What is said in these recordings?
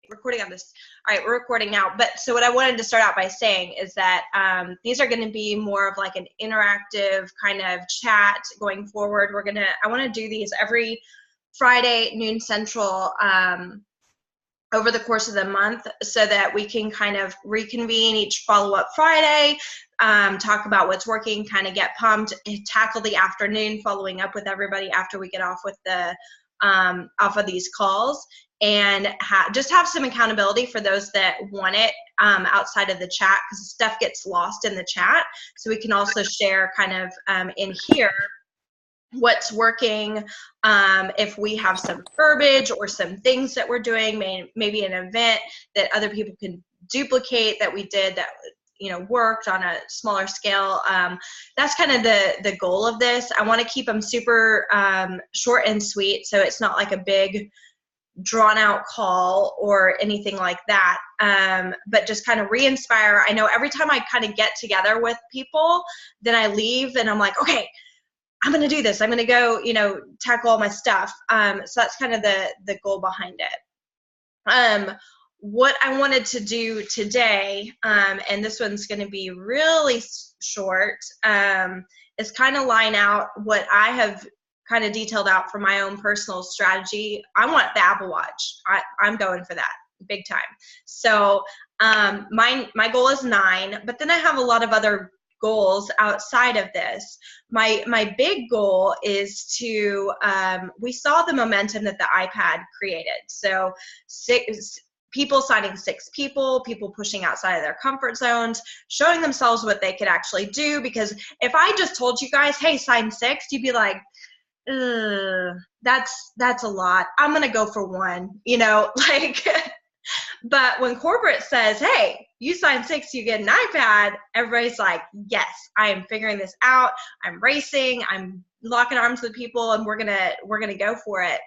recording on this. All right, we're recording now. But so what I wanted to start out by saying is that these are going to be more of like an interactive kind of chat going forward. I want to do these every Friday, noon Central, over the course of the month, so that we can kind of reconvene each follow-up Friday, talk about what's working, kind of get pumped, tackle the afternoon, following up with everybody after we get off with the off of these calls, and just have some accountability for those that want it outside of the chat, because stuff gets lost in the chat. So we can also share kind of in here what's working, if we have some verbiage or some things that we're doing, maybe an event that other people can duplicate that we did that worked on a smaller scale. That's kind of the goal of this. I want to keep them super short and sweet, so it's not like a big drawn out call or anything like that, but just kind of re-inspire. I know every time I kind of get together with people, then I leave and I'm like, okay, I'm going to do this. I'm going to go, tackle all my stuff. So that's kind of the goal behind it. What I wanted to do today, and this one's going to be really short, is kind of line out what I have kind of detailed out for my own personal strategy. I want the Apple Watch. I'm going for that big time. So my goal is 9, but then I have a lot of other goals outside of this. My big goal is to, we saw the momentum that the iPad created. So people signing 6 people pushing outside of their comfort zones, showing themselves what they could actually do. Because if I just told you guys, hey, sign 6, you'd be like, that's a lot. I'm going to go for 1, but when corporate says, hey, you sign 6, you get an iPad, everybody's like, yes, I am figuring this out. I'm racing. I'm locking arms with people, and we're gonna go for it.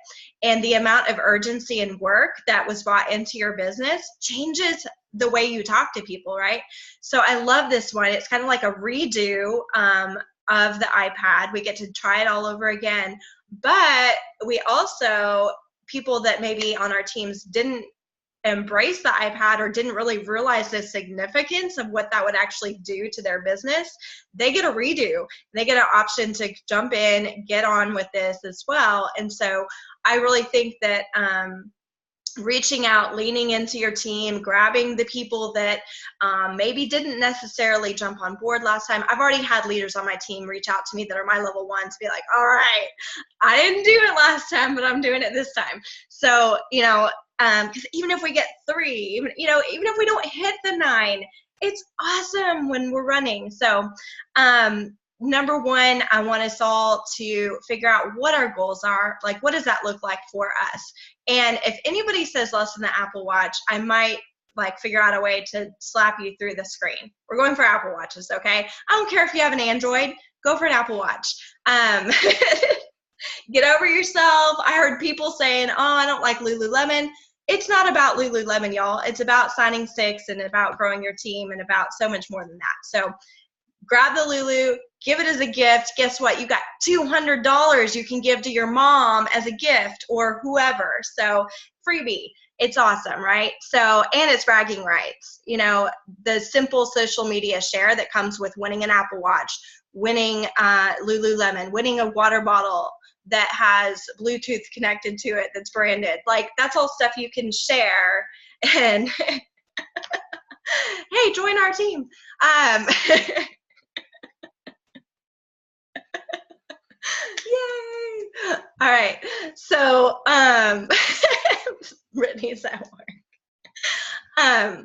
And the amount of urgency and work that was brought into your business changes the way you talk to people, right? So I love this one. It's kind of like a redo of the iPad. We get to try it all over again. But we also, people that maybe on our teams didn't embrace the iPad or didn't really realize the significance of what that would actually do to their business, they get a redo. They get an option to jump in, get on with this as well. And so I really think that reaching out, leaning into your team, grabbing the people that maybe didn't necessarily jump on board last time. I've already had leaders on my team reach out to me that are my level 1s, be like, all right, I didn't do it last time, but I'm doing it this time. So, because even if we get 3, even if we don't hit the 9, it's awesome when we're running. So number 1, I want us all to figure out what our goals are. Like, what does that look like for us? And if anybody says less than the Apple Watch, I might figure out a way to slap you through the screen. We're going for Apple Watches, okay? I don't care if you have an Android, go for an Apple Watch. Get over yourself. I heard people saying, oh, I don't like Lululemon. It's not about Lululemon, y'all. It's about signing 6 and about growing your team and about so much more than that. So grab the Lulu, give it as a gift. Guess what? You got $200 you can give to your mom as a gift or whoever. So freebie. It's awesome, right? So, and it's bragging rights. The simple social media share that comes with winning an Apple Watch, winning Lululemon, winning a water bottle that has Bluetooth connected to it that's branded. That's all stuff you can share. And hey, join our team. Yay! All right. So Brittany's at work.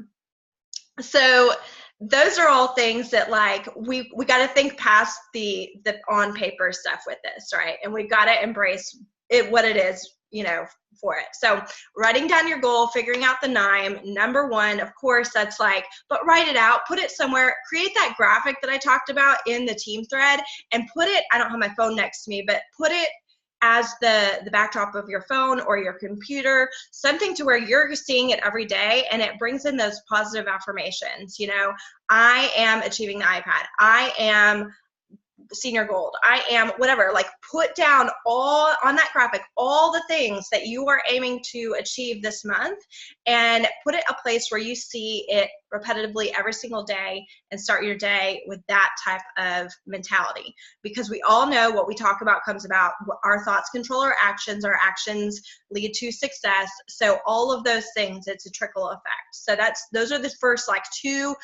So those are all things that we got to think past the on paper stuff with this, right? And we've got to embrace it, what it is, for it. So writing down your goal, figuring out the 9, number 1, of course, that's but write it out, put it somewhere, create that graphic that I talked about in the team thread, and put it, I don't have my phone next to me, but put it as the backdrop of your phone or your computer, something to where you're seeing it every day, and it brings in those positive affirmations. I am achieving the iPad. I am senior gold. I am whatever. Put down all on that graphic, all the things that you are aiming to achieve this month, and put it a place where you see it repetitively every single day and start your day with that type of mentality. Because we all know what we talk about comes about. Our thoughts control our actions lead to success. So all of those things, it's a trickle effect. So those are the first like 2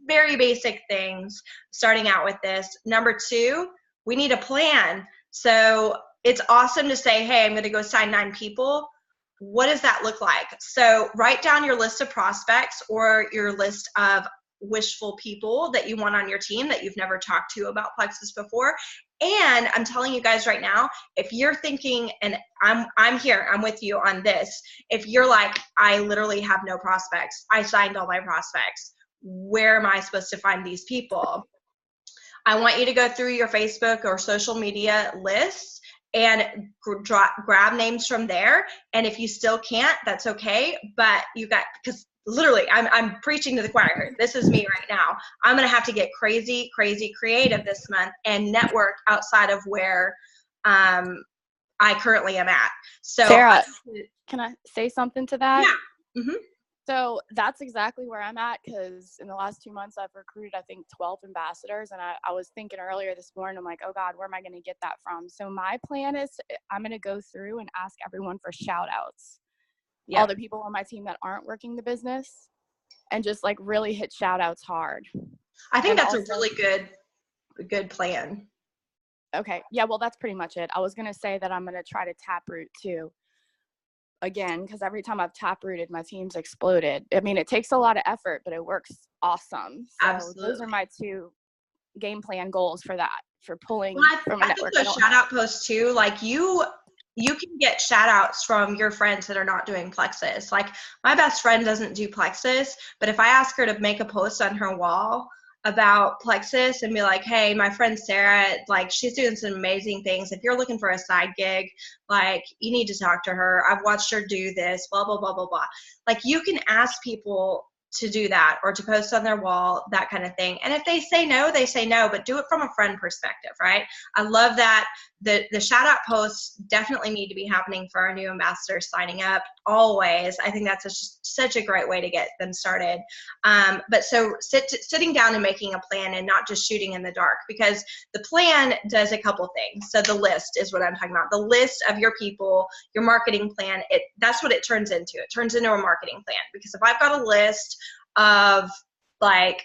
very basic things starting out with this. Number 2, we need a plan. So it's awesome to say, hey, I'm going to go sign 9 people. What does that look like? So write down your list of prospects or your list of wishful people that you want on your team that you've never talked to about Plexus before. And I'm telling you guys right now, if you're thinking, and I'm here, I'm with you on this. If you're like, I literally have no prospects, I signed all my prospects, where am I supposed to find these people? I want you to go through your Facebook or social media lists and grab names from there. And if you still can't, that's okay. But because literally I'm preaching to the choir. This is me right now. I'm going to have to get crazy creative this month and network outside of where I currently am at. So Sarah, can I say something to that? Yeah. Mm-hmm. So that's exactly where I'm at, because in the last 2 months I've recruited, I think, 12 ambassadors. And I was thinking earlier this morning, I'm like, oh God, where am I going to get that from? So my plan is I'm going to go through and ask everyone for shout outs. All the people on my team that aren't working the business, and just like really hit shout outs hard. I think that's also a really good plan. Okay. Yeah, well, that's pretty much it. I was going to say that I'm going to try to taproot too. Again, because every time I've taprooted, my team's exploded. I mean, it takes a lot of effort, but it works awesome. So Absolutely. Those are my 2 game plan goals for that, for pulling from a network. I think those shout out posts too, like you can get shout outs from your friends that are not doing Plexus. Like my best friend doesn't do Plexus, but if I ask her to make a post on her wall about Plexus and be like, hey, my friend Sarah, like she's doing some amazing things. If you're looking for a side gig, like you need to talk to her. I've watched her do this, blah, blah, blah, blah, blah. Like you can ask people to do that or to post on their wall, that kind of thing. And if they say no, they say no, but do it from a friend perspective, right? I love that. The shout out posts definitely need to be happening for our new ambassadors signing up always. I think that's such a great way to get them started. But so sitting down and making a plan and not just shooting in the dark, because the plan does a couple things. So the list is what I'm talking about. The list of your people, your marketing plan, that's what it turns into. It turns into a marketing plan, because if I've got a list of like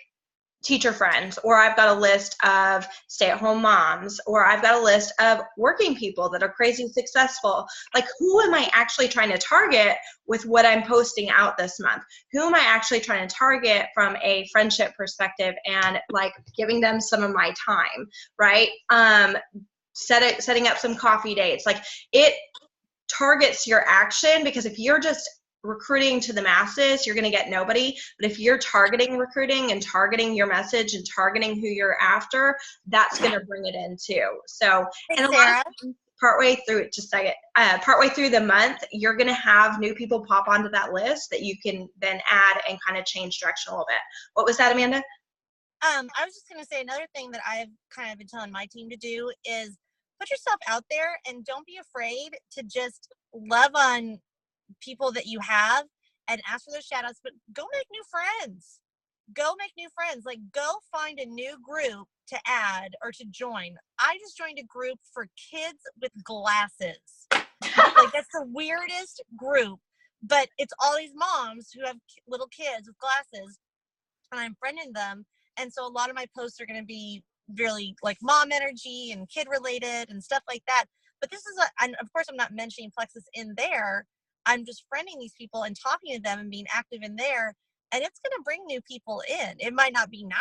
teacher friends, or I've got a list of stay-at-home moms, or I've got a list of working people that are crazy successful. Like, who am I actually trying to target with what I'm posting out this month? Who am I actually trying to target from a friendship perspective and like giving them some of my time, right? Setting up some coffee dates. Like, it targets your action, because if you're just recruiting to the masses, you're going to get nobody. But if you're targeting recruiting and targeting your message and targeting who you're after, that's going to bring it in too. So, and a lot of times, partway through the month, you're going to have new people pop onto that list that you can then add and kind of change direction a little bit. What was that, Amanda? I was just going to say, another thing that I've kind of been telling my team to do is put yourself out there and don't be afraid to just love on people that you have and ask for those shout outs, but go make new friends. Like, go find a new group to add or to join. I just joined a group for kids with glasses. Like, that's the weirdest group, but it's all these moms who have little kids with glasses, and I'm friending them. And so a lot of my posts are going to be really like mom energy and kid related and stuff like that. But this is and of course I'm not mentioning Plexus in there. I'm just friending these people and talking to them and being active in there. And it's going to bring new people in. It might not be 9,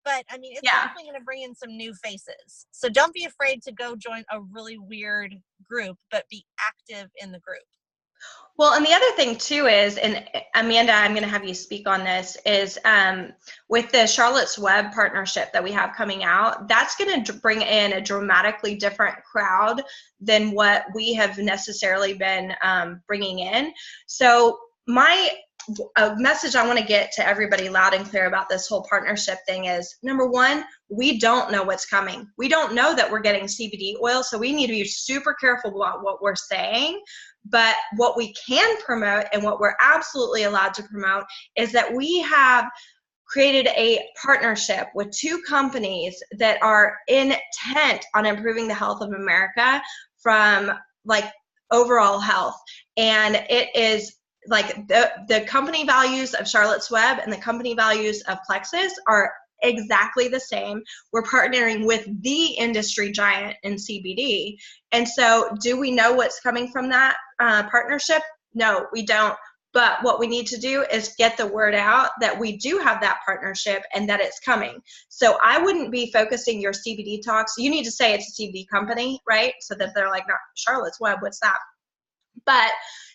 but I mean, it's definitely going to bring in some new faces. So don't be afraid to go join a really weird group, but be active in the group. Well, and the other thing too is, and Amanda, I'm going to have you speak on this, is with the Charlotte's Web partnership that we have coming out, that's going to bring in a dramatically different crowd than what we have necessarily been bringing in. So a message I want to get to everybody loud and clear about this whole partnership thing is, number one, we don't know what's coming. We don't know that we're getting CBD oil, so we need to be super careful about what we're saying. But what we can promote and what we're absolutely allowed to promote is that we have created a partnership with 2 companies that are intent on improving the health of America from like overall health. And it is like the company values of Charlotte's Web and the company values of Plexus are exactly the same. We're partnering with the industry giant in CBD. And so do we know what's coming from that partnership? No, we don't. But what we need to do is get the word out that we do have that partnership and that it's coming. So I wouldn't be focusing your CBD talks. You need to say it's a CBD company, right? So that they're like, not Charlotte's Web, what's that? But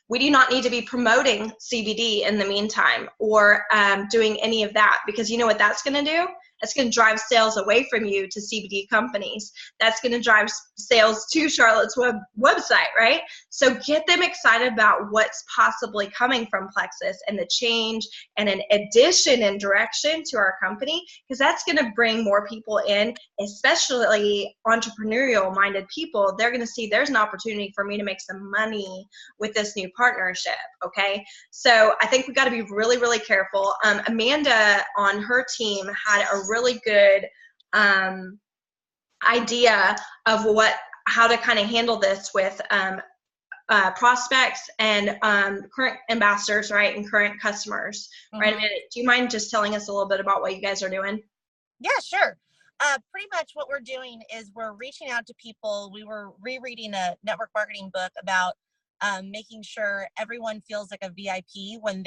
we do not need to be promoting CBD in the meantime or doing any of that, because you know what that's going to do? It's going to drive sales away from you to CBD companies. That's going to drive sales to Charlotte's Web website, right? So get them excited about what's possibly coming from Plexus and the change and an addition and direction to our company, because that's going to bring more people in, especially entrepreneurial minded people. They're going to see there's an opportunity for me to make some money with this new partnership. Okay. So I think we got to be really, really careful. Amanda on her team had a really good idea of how to kind of handle this with prospects and current ambassadors, right, and current customers, right? Amanda, do you mind just telling us a little bit about what you guys are doing? Yeah, sure. Pretty much what we're doing is we're reaching out to people. We were rereading a network marketing book about making sure everyone feels like a VIP when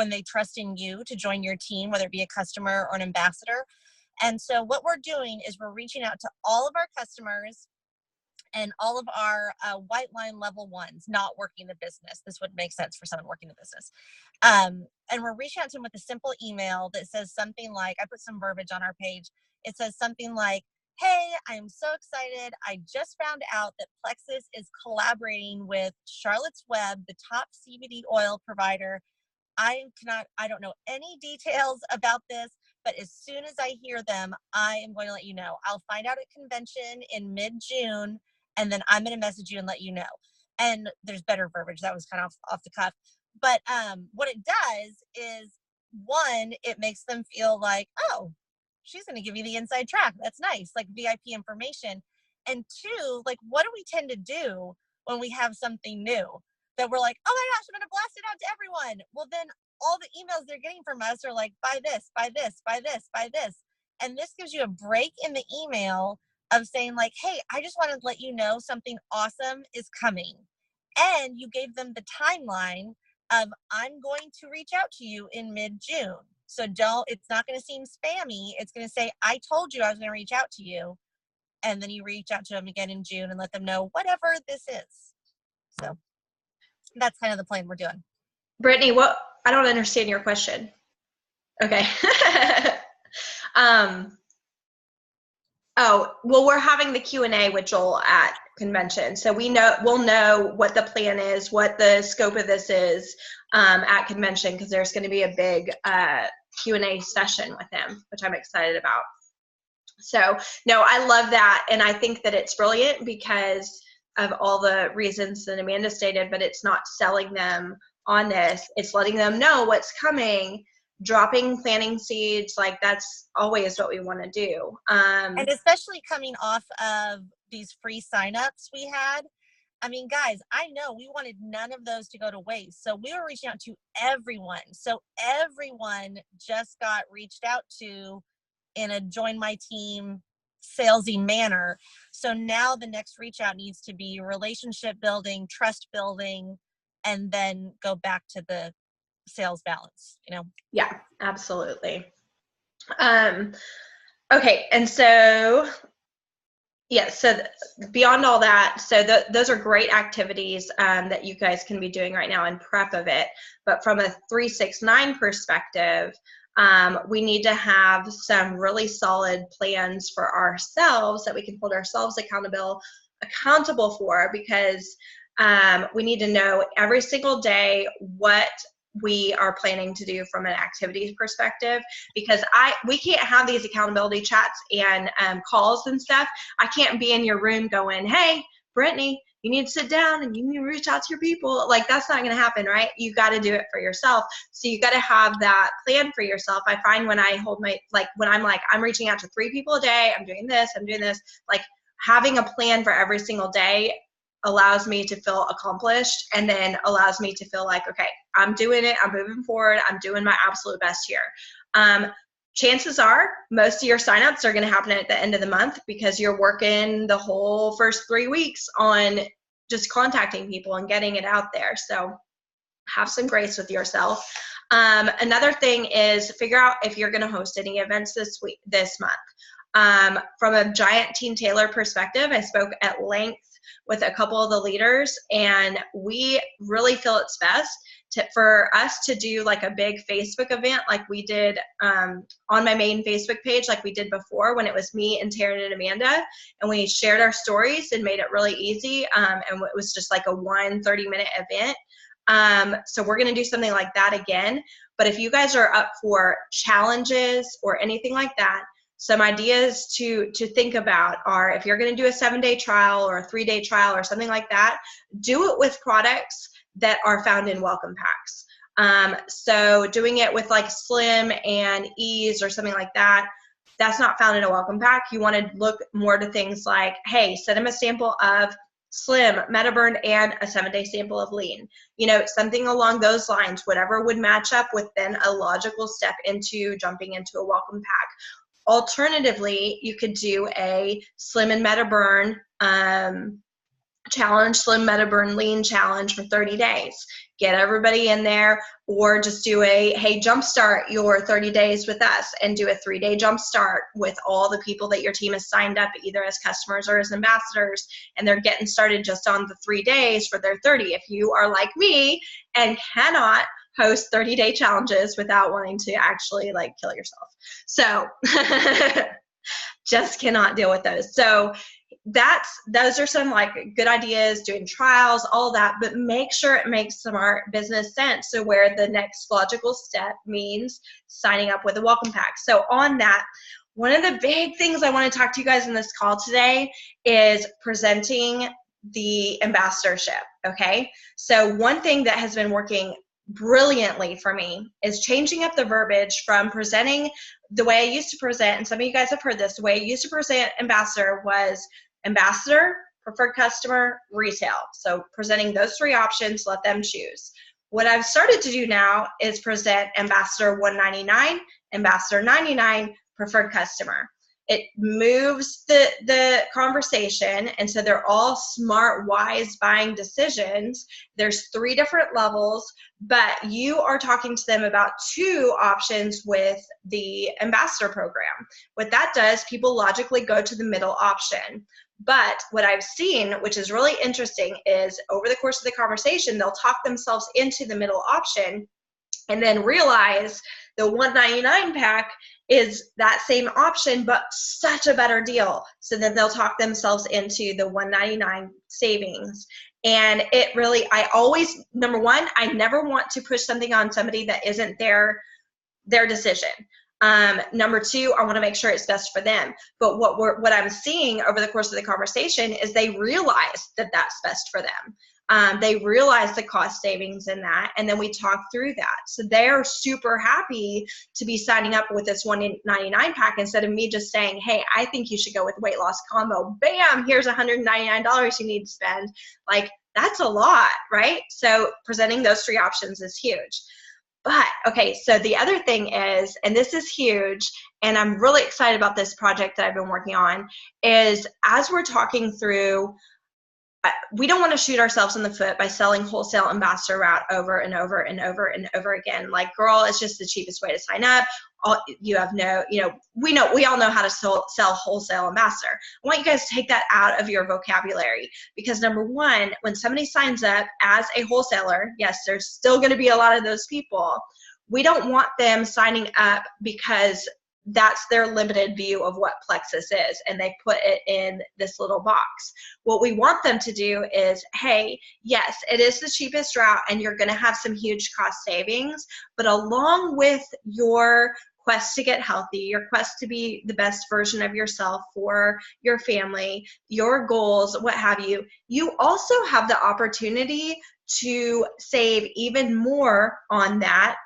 they trust in you to join your team, whether it be a customer or an ambassador. And so what we're doing is we're reaching out to all of our customers and all of our white line level ones not working the business. This would make sense for someone working the business. And we're reaching out to them with a simple email that says something like, I put some verbiage on our page. It says something like, hey, I am so excited. I just found out that Plexus is collaborating with Charlotte's Web, the top CBD oil provider. I don't know any details about this, but as soon as I hear them, I am going to let you know. I'll find out at convention in mid-June, and then I'm going to message you and let you know. And there's better verbiage. That was kind of off the cuff. But what it does is, one, it makes them feel like, oh, she's going to give you the inside track. That's nice, like VIP information. And two, like, what do we tend to do when we have something new? That we're like, oh my gosh, I'm going to blast it out to everyone. Well, then all the emails they're getting from us are like, buy this, buy this, buy this, buy this. And this gives you a break in the email of saying like, hey, I just wanted to let you know something awesome is coming. And you gave them the timeline of, I'm going to reach out to you in mid-June. So it's not going to seem spammy. It's going to say, I told you I was going to reach out to you. And then you reach out to them again in June and let them know whatever this is. So that's kind of the plan we're doing. Brittany, I don't understand your question. Okay. Well, we're having the Q&A with Joel at convention. So we'll know what the plan is, what the scope of this is at convention, because there's going to be a big Q&A session with him, which I'm excited about. So no, I love that. And I think that it's brilliant because of all the reasons that Amanda stated, but it's not selling them on this. It's letting them know what's coming, dropping planting seeds. Like that's always what we want to do. And especially coming off of these free signups we had. I mean, guys, I know we wanted none of those to go to waste. So we were reaching out to everyone. So everyone just got reached out to in a join my team salesy manner. So now the next reach out needs to be relationship building, trust building, and then go back to the sales balance, you know? Yeah, absolutely. Okay. And so, yeah, so beyond all that, so those are great activities that you guys can be doing right now in prep of it. But from a 369 perspective, we need to have some really solid plans for ourselves that we can hold ourselves accountable for, because we need to know every single day what we are planning to do from an activities perspective, because we can't have these accountability chats and calls and stuff. I can't be in your room going, hey, Brittany, you need to sit down and you need to reach out to your people. Like, that's not going to happen, right? You got to do it for yourself. So you got to have that plan for yourself. I find when I hold my, like, when I'm like, I'm reaching out to 3 people a day, I'm doing this, like having a plan for every single day allows me to feel accomplished, and then allows me to feel like, okay, I'm doing it, I'm moving forward, I'm doing my absolute best here. Chances are most of your signups are going to happen at the end of the month because you're working the whole first 3 weeks on just contacting people and getting it out there. So have some grace with yourself. Another thing is figure out if you're going to host any events this month. From a Giant Team Taylor perspective, I spoke at length with a couple of the leaders, and we really feel it's best for us to do like a big Facebook event like we did on my main Facebook page, like we did before when it was me and Taryn and Amanda, and we shared our stories and made it really easy, and it was just like a 30-minute event. So we're going to do something like that again. But if you guys are up for challenges or anything like that, some ideas to think about are, if you're going to do a 7-day trial or a 3-day trial or something like that, do it with products that are found in welcome packs. So doing it with like Slim and Ease or something like that, that's not found in a welcome pack. You want to look more to things like, hey, send them a sample of Slim, Metaburn, and a 7-day sample of Lean. You know, something along those lines, whatever would match up with then a logical step into jumping into a welcome pack. Alternatively, you could do a Slim and Metaburn challenge, Slim Metaburn Lean challenge for 30 days. Get everybody in there, or just do a, hey, jumpstart your 30 days with us, and do a 3-day jumpstart with all the people that your team has signed up either as customers or as ambassadors, and they're getting started just on the 3 days for their 30. If you are like me and cannot host 30-day challenges without wanting to actually like kill yourself, so just cannot deal with those. So those are some like good ideas, doing trials, all that, but make sure it makes smart business sense. So where the next logical step means signing up with a welcome pack. So on that, one of the big things I want to talk to you guys in this call today is presenting the ambassadorship. Okay. So one thing that has been working brilliantly for me is changing up the verbiage from presenting the way I used to present, and some of you guys have heard this, the way I used to present ambassador was ambassador, preferred customer, retail. So presenting those 3 options, let them choose. What I've started to do now is present ambassador $199, ambassador $99, preferred customer. It moves the conversation, and so they're all smart, wise buying decisions. There's 3 different levels, but you are talking to them about 2 options with the ambassador program. What that does, people logically go to the middle option. But what I've seen, which is really interesting, is over the course of the conversation, they'll talk themselves into the middle option and then realize the $199 pack is that same option, but such a better deal. So then they'll talk themselves into the $199 savings. And it really, I always, number one, I never want to push something on somebody that isn't their decision. Number 2, I want to make sure it's best for them. But what I'm seeing over the course of the conversation is they realize that that's best for them. They realize the cost savings in that, and then we talk through that. So they're super happy to be signing up with this $199 pack instead of me just saying, hey, I think you should go with weight loss combo. Bam, here's $199 you need to spend. Like, that's a lot, right? So presenting those 3 options is huge. But, okay, so the other thing is, and this is huge, and I'm really excited about this project that I've been working on, is as we're talking through, we don't want to shoot ourselves in the foot by selling wholesale ambassador route over and over and over and over again. Like, girl, it's just the cheapest way to sign up. We all know how to sell wholesale ambassador. I want you guys to take that out of your vocabulary, because number one, when somebody signs up as a wholesaler, yes, there's still going to be a lot of those people. We don't want them signing up because that's their limited view of what Plexus is, and they put it in this little box. What we want them to do is, hey, yes, it is the cheapest route and you're going to have some huge cost savings, but along with your quest to get healthy, your quest to be the best version of yourself for your family, your goals, what have you, you also have the opportunity to save even more on that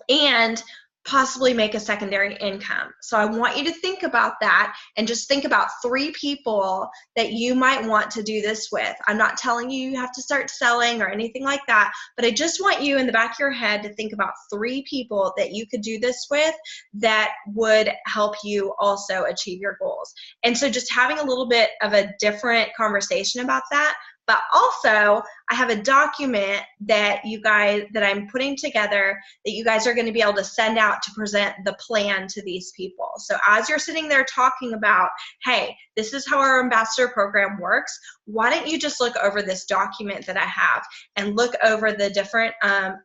and possibly make a secondary income. So I want you to think about that and just think about 3 people that you might want to do this with. I'm not telling you you have to start selling or anything like that, but I just want you in the back of your head to think about 3 people that you could do this with that would help you also achieve your goals. And so just having a little bit of a different conversation about that. But also, I have a document that I'm putting together that you guys are going to be able to send out to present the plan to these people. So as you're sitting there talking about, hey, this is how our ambassador program works, why don't you just look over this document that I have and look over the different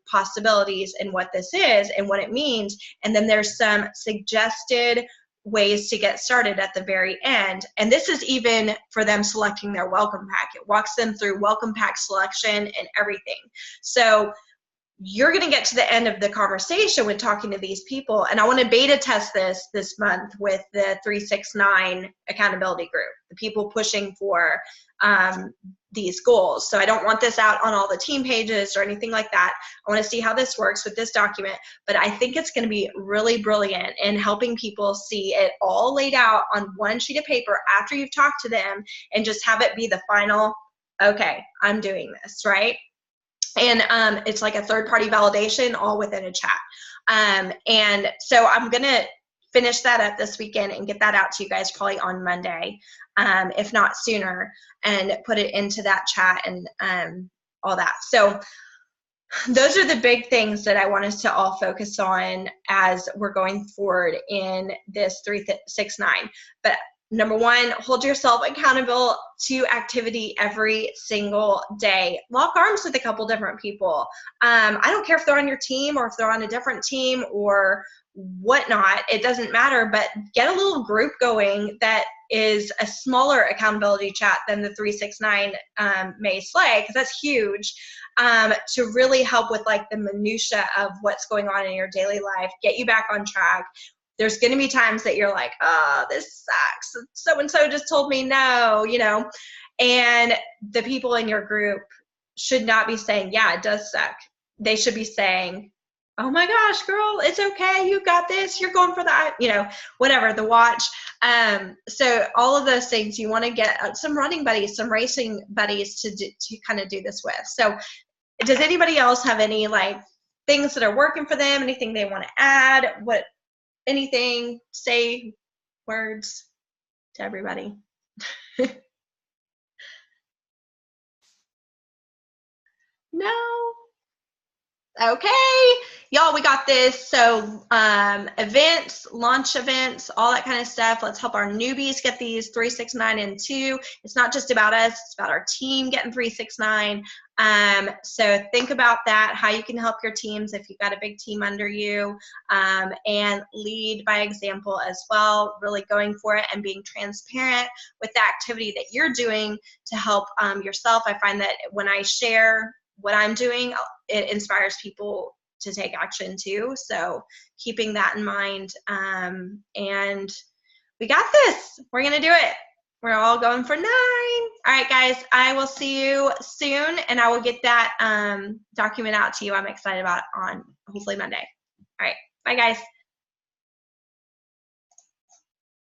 possibilities and what this is and what it means. And then there's some suggested ways to get started at the very end. And this is even for them selecting their welcome pack. It walks them through welcome pack selection and everything. So you're going to get to the end of the conversation with talking to these people. And I want to beta test this month with the 369 accountability group, the people pushing for these goals. So I don't want this out on all the team pages or anything like that. I want to see how this works with this document, but I think it's going to be really brilliant in helping people see it all laid out on one sheet of paper after you've talked to them and just have it be the final, okay, I'm doing this, right? And it's like a third-party validation all within a chat. And so I'm going to finish that up this weekend and get that out to you guys probably on Monday, if not sooner, and put it into that chat and all that. So those are the big things that I want us to all focus on as we're going forward in this 369. But number 1, hold yourself accountable to activity every single day. Lock arms with a couple different people. I don't care if they're on your team or if they're on a different team or whatnot. It doesn't matter, but get a little group going that is a smaller accountability chat than the 369 may slay, because that's huge, to really help with like the minutia of what's going on in your daily life, get you back on track. There's going to be times that you're like, oh, this sucks. So-and-so just told me no, and the people in your group should not be saying, yeah, it does suck. They should be saying, oh my gosh, girl, it's okay. You got this. You're going for that, whatever, the watch. So all of those things, you want to get some running buddies, some racing buddies to kind of do this with. So does anybody else have any like things that are working for them? Anything they want to add? Anything, say words to everybody. No? Okay. Y'all, we got this. So events, launch events, all that kind of stuff. Let's help our newbies get these 369 and 2. It's not just about us. It's about our team getting 369. So think about that, how you can help your teams if you've got a big team under you, and lead by example as well, really going for it and being transparent with the activity that you're doing to help yourself. I find that when I share what I'm doing, it inspires people to take action too. So keeping that in mind, and we got this. We're going to do it. We're all going for 9. All right, guys, I will see you soon, and I will get that document out to you. I'm excited about it on hopefully Monday. All right, bye, guys.